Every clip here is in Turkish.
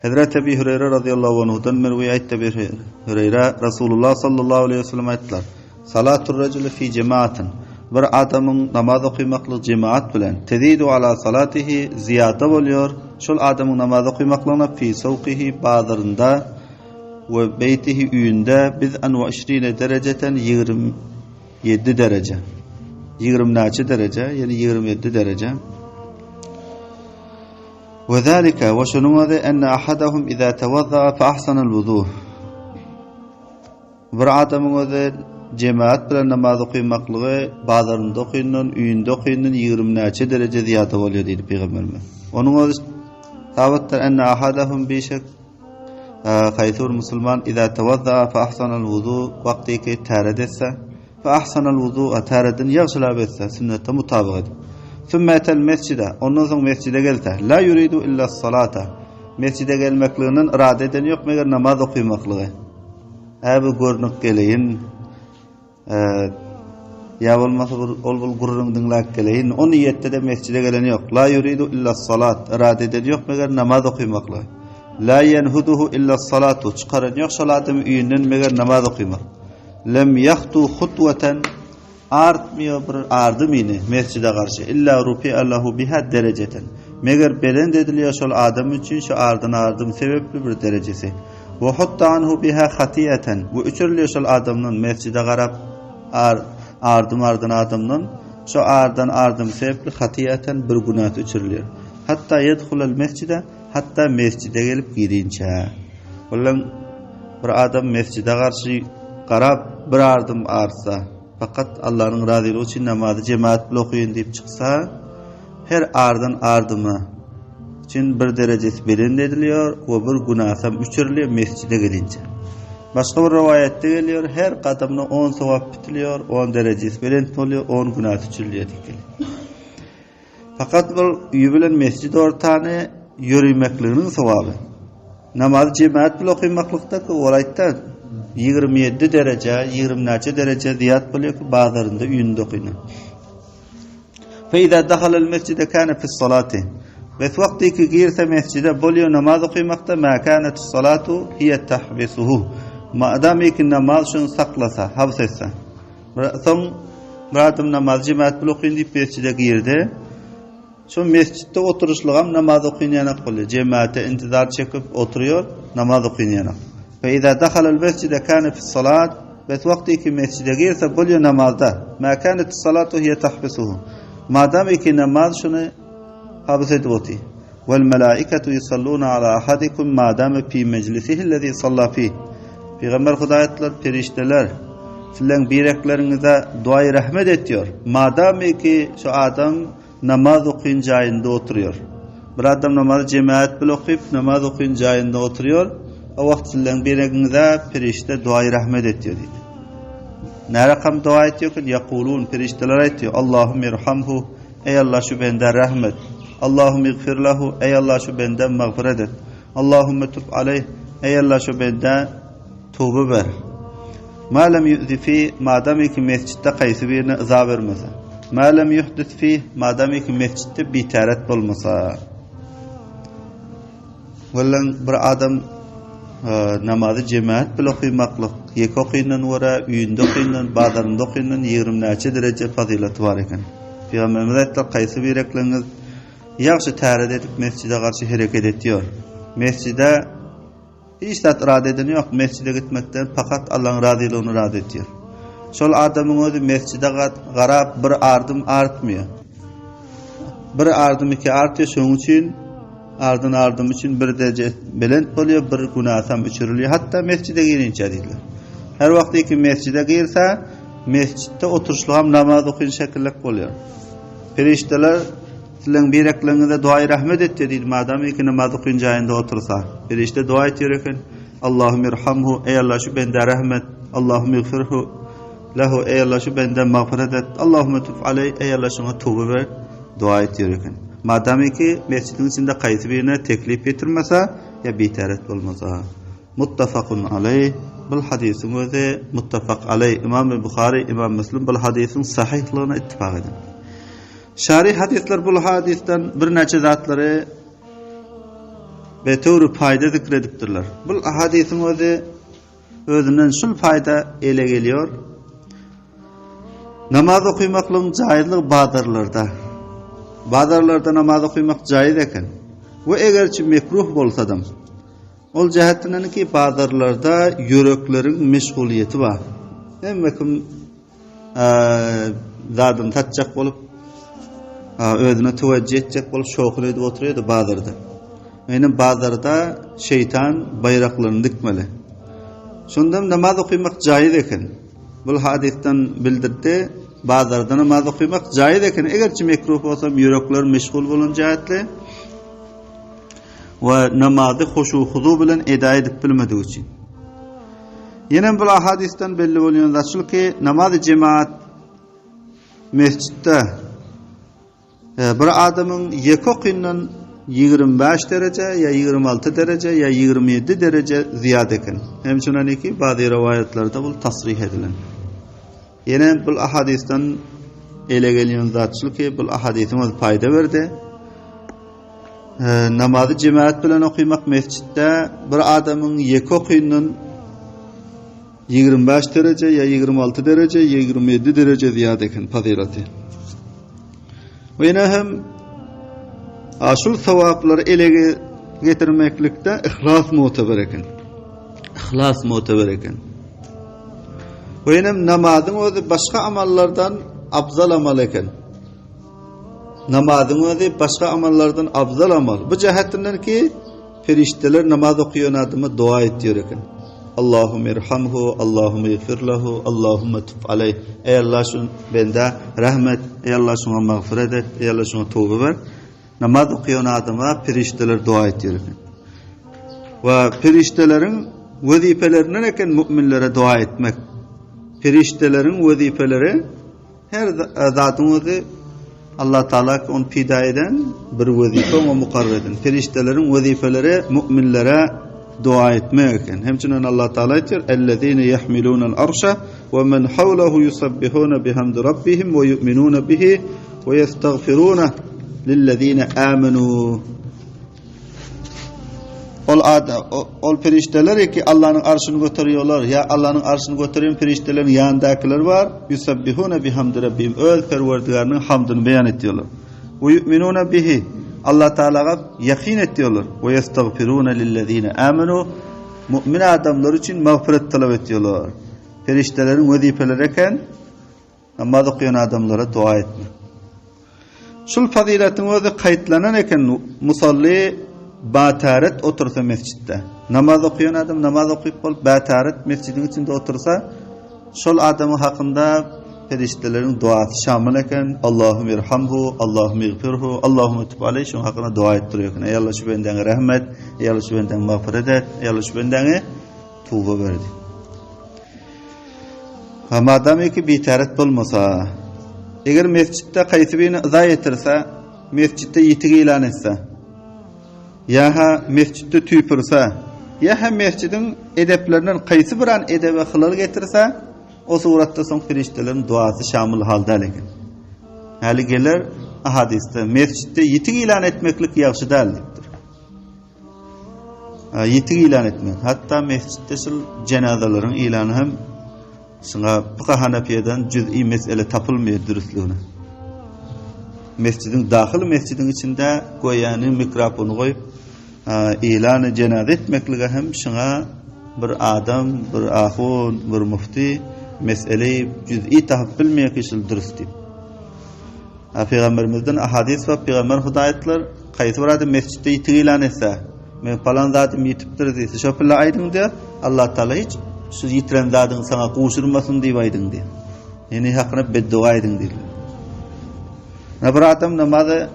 Hazreti Ebu Hureyre radıyallahu anhu'dan merviyette bir Hureyre Resulullah sallallahu aleyhi ve sellem aytdilar. Salatur raculi fi cemaatin. Bir adamın namaz okuymaklık cemaat bilen tezidu ala salatihi ziyada oluyor. Şol adamın namaz okuymaklığına fi savqihi bazarında ve beytihi üyünde biz'an ve 20 dereceten 27 derece. 20 derece yani 27 derece. وذلك وشنوذ أن أحدهم إذا توضأ فأحسن الوضوء bir adamın cemaat bilen namaz okuymaklığı bazarında okuyundan, üyünde okuyundan 20 derece ziyade oluyor deydi Peygamberimiz. Onun o sabittir enne ahadahum bişek kaytur Müslüman إذا توضأ فأحسن الوضوء vakti ki târed etse فأحسن الوضوء târedin yaxşılab etse sünnete mutabık edip ثُمَّ اَتَى الْمَسْجِدَ ondan sonra mescide gelse la yuridu illa salata mescide gelmekliğinin irade edeni yok meğer namaz okuymaklığı abi görünük geleyin ya olmasa ol gururun dinlak geleyin o niyette de mescide geleni yok la yuridu illa salat irade edeni yok meğer namaz okuymaklığı la yenhuduhu illa salatu çıkaran yok salatım üyünden meğer namaz okuymak lem yahtu hutweten artmıyor bir ardım yine mescide karşı illa rufi Allahu biha dereceten meğer belend ediliyor şu adam için şu ardım sebepli bir derecesi ve hatta anhu biha hatiyeten bu üçürlüyor şu adamın mescide karab ardım adamın şu ardım sebepli hatiyeten bir günah üçürlüyor hatta yedhulul mescide hatta mescide gelip girince ulan bir adam mescide karşı karab bir ardım arsa fakat Allah'ın razılığı için namazı cemaat okuyun deyip çıksa her ardımı için bir derecesi belirli ediliyor ve bir günahsam üçürlüyor mescide gelince. Başka bir rivayette geliyor her kadımına 10 sevap bitiliyor 10 derecesi belirli oluyor 10 günah üçürlüyor dikili. Fakat bu yübülen mescid ortağını yürümekliğinin sevabı. Namazı cemaat okuymaklıktaki olayda 27 derece, 20 derece ziyad buluyor ki bazılarında üyünde okuyun. فَاِذَا دَخَلَ الْمَسْجِدَ كَانَ فِي الصَّلَاةِ ve vakti ki girse mescide buluyor namaz okuymakta مَا كَانَتُ الصَّلَاةُ هِيَ تَحْبِسُهُ madem ki namaz şunu saklasa, hafsetse. Son bir adam namaz cemaat okuyun deyip mescide girdi. Şu mescitte oturuşluğum namaz okuyun yanak oluyor. Cemaate intizar çekip oturuyor, namaz okuyun yanak. فإذا دخل المسجد كان في الصلاة بس وقتي كي مسجد غير سبوليو نمازدا ما كانت الصلاة هي تحبسه ما دام كي نماز شنو حبست بوتي والملائكة يصلون على أحدكم ما دام في مجلسه الذي صلى فيه Peygamber Hudayetler perişteler sizlerin bireklerinize duayı rahmet ediyor madem ki şu adam namaz okuyun cayında oturuyor bir adam namazı cemaat bile okuyup namaz okuyun cayında oturuyor o vakit sizlerin birekinize perişte duayı rahmet ediyor dedi. Ne rakam dua ediyor ki yakulun perişteler ediyor Allahümme irhamhu ey Allah şu benden rahmet Allahümme iğfir lahu ey Allah şu benden mağfiret et Allahümme tub aleyh ey Allah şu benden tövbe ver ma lem yu'zi fi madem ki mescitte kaysı birine ıza vermese ma lem yuhdis fi madem ki mescitte bitaret olmasa wallan bir adam namazı cemaat bile okuymaklık yek okuyundan vara üyünde okuyundan bazarında okuyundan 20 derece fazileti var eken Peygamberimiz aytdı kaysı birekleriniz yaxşı târed edip mescide karşı hareket ediyor mescide hiç irade edeni yok mescide gitmekten fakat Allah'ın razılığını irade ediyor şol adamın özü mescide garab bir ardım artmıyor bir ardım iki artıyor şunun için ardım için bir derece belend oluyor bir günahsam üçürülüyor hatta mescide girince dediler her vakti ki mescide girse mescitte oturuşluğum namaz okuyun şekillik oluyor perişteler sizlerin bireklerinize duayı rahmet et dedi madem ki namaz okuyun cayında otursa perişte dua ediyorken Allahümme irhamhu ey Allah şu benden rahmet Allahümme iğfirhu lahu ey Allah şu benden mağfiret et Allahümme tub aleyh ey Allah şuna tövbe ver dua ediyorken madem ki mescidin içinde kayıt birine teklif getirmese ya bitaret olmasa muttafaqun aleyh bu hadisin özü muttafaq aleyh İmam Bukhari İmam Müslim bu hadisin sahihlığına ittifak edin Şarih hadisler bu hadisten bir neçe zatları ve töwre fayda zikredipdirler. Bu hadisin özünden şul fayda ele geliyor. Namaz okuymaklığın caizliği bazarlarda namaz okuymak caiz eken. Bu egerçi mekruh bolsa-da ol jähetden ki bazarlarda yüreklerin meşguliyeti var. Hem kim zaten tatacak bolup özüne teveccüh etjek bolup şokuny edip oturýardy bazarda. Yani bazarda şeytan bayraklarını dikmeli. Şondan namaz okuymak caiz eken. Bu hadisten bildirdi. Bazarda namaz okuymak caiz eken. Egerçi mekruh bolsa yürekler meşgul bolan jähetli ve namazı hoşu huzu bilen eda edip bilmediği için. Yine bu hadisten belli bolýan ki namaz cemaat mescitte bir adamın yekokyndan 25 derece ya 26 derece ya 27 derece ziyade eken. Hemçinin ki bazı rivayetlerde bu tasrih edilen. Yine bu hadisten ele gelýän zatçyl ki bu hadisin fayda berdi. Namazı cemaat bilen okuymak mescitte bir adamın yekokyndan 25 derece ya 26 derece ya 27 derece ziyade eken fazileti. Ve yine hem aşul sevapları ele getirmeklikte ihlas muteber eken. İhlas muteber eken. Ve yine namazın özü başka amallardan afzal amal eken. Namazın özü başka amallardan afzal amal. Bu cəhetinden ki ferişteler namaz okuyan adamı dua ediyor eken. Allahümme irhamhu, Allahümme ighfir lehu, Allahümme tub aleyh. Ey Allah şun bende rahmet, ey Allah şuna mağfiret et, ey Allah şuna tövbe ver. Namaz okuyan adama ferişteler dua ediyor eken. Ve feriştelerin vazifelerinden eken müminlere dua etmek. Feriştelerin vazifeleri her zatın özü Allah Teala on pida eden bir vazife ve mukarrer eden. Feriştelerin vazifeleri müminlere dua etmek eken. Hemçinin Allah Teala aytıyor: "Ellezine yahmilunal arsha ve men havlehu yusabbihuna bihamdi rabbihim ve yu'minuna bihi ve yestagfiruna lillezine amenu." Ol ferişteler ki Allah'ın arşını götürüyorlar. Ya Allah'ın arşını götüren feriştelerin yanındakiler var. Yusabbihuna bihamdi rabbihim. Öz Perverdigarının hamdını beyan ediyorlar. Ve yu'minuna bihi. Allah Teala'ya yakin ediyorlar. Ve yestagfiruna lillezine amenu. Mümin adamlar için mağfiret talep ediyorlar. Feriştelerin vazifeleri eken namaz okuyan adamlara dua etme. Şul faziletin özü kayıtlanan eken musalli bataret otursa mescitte. Namaz okuyan adam namaz okuyup bol bataret mescidin içinde otursa şol adamın hakkında feriştelerin duası şamil eken. Allahümme irhamhu, Allahümme ighfirhu, Allahümme tub aleyh. Şunun hakkında dua ettiriyor. Ey Allah şu benden rahmet, ey Allah şu benden mağfiret et, ey Allah şu benden tövbe verdi. Madem ki bitaret bolmasa, eğer mescitte kaysi birini ıza etirse, mescitte yitik ilan etse, ya mescitte tüypürse, ya mescidin edeplerinden kaysi bir an edebe hılal getirse, o suratta son feriştelerin duası şamil halda eken. Hali gelir hadiste mescitte yitik ilan etmeklik yaxşı değildir. Yitik ilan etmek. Hatta mescitte cenazelerin ilanı hem şuna Fıkıh Hanefiye'den cüz'i mesele tapılmıyor dürüstlüğüne. Mescidin dahil mescidin içinde koyanı mikrofonu koyup ilanı cenaze etmekliğe hem şuna bir adam, bir ahun, bir mufti meseleyi cüz'i tahap bilmeye kişil dürüst deyip. Peygamberimizden ahadis ve peygamber hudayetler kayıtı var mescitte yitik ilan etse men falan zatim yitiptir deyse şöpülle aydın diye Allah Teala hiç şu yitiren zadın sana kuşurmasın deyip aydın diye. Yani hakkına beddua aydın diye. Bir adam namazı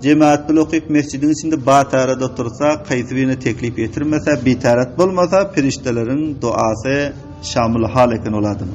cemaat bilen okuyup mescidin içinde batarada otursa, kayıtı birine teklif getirmese, bitarat bulmasa, feriştelerin duası şamil hal eken oladımı.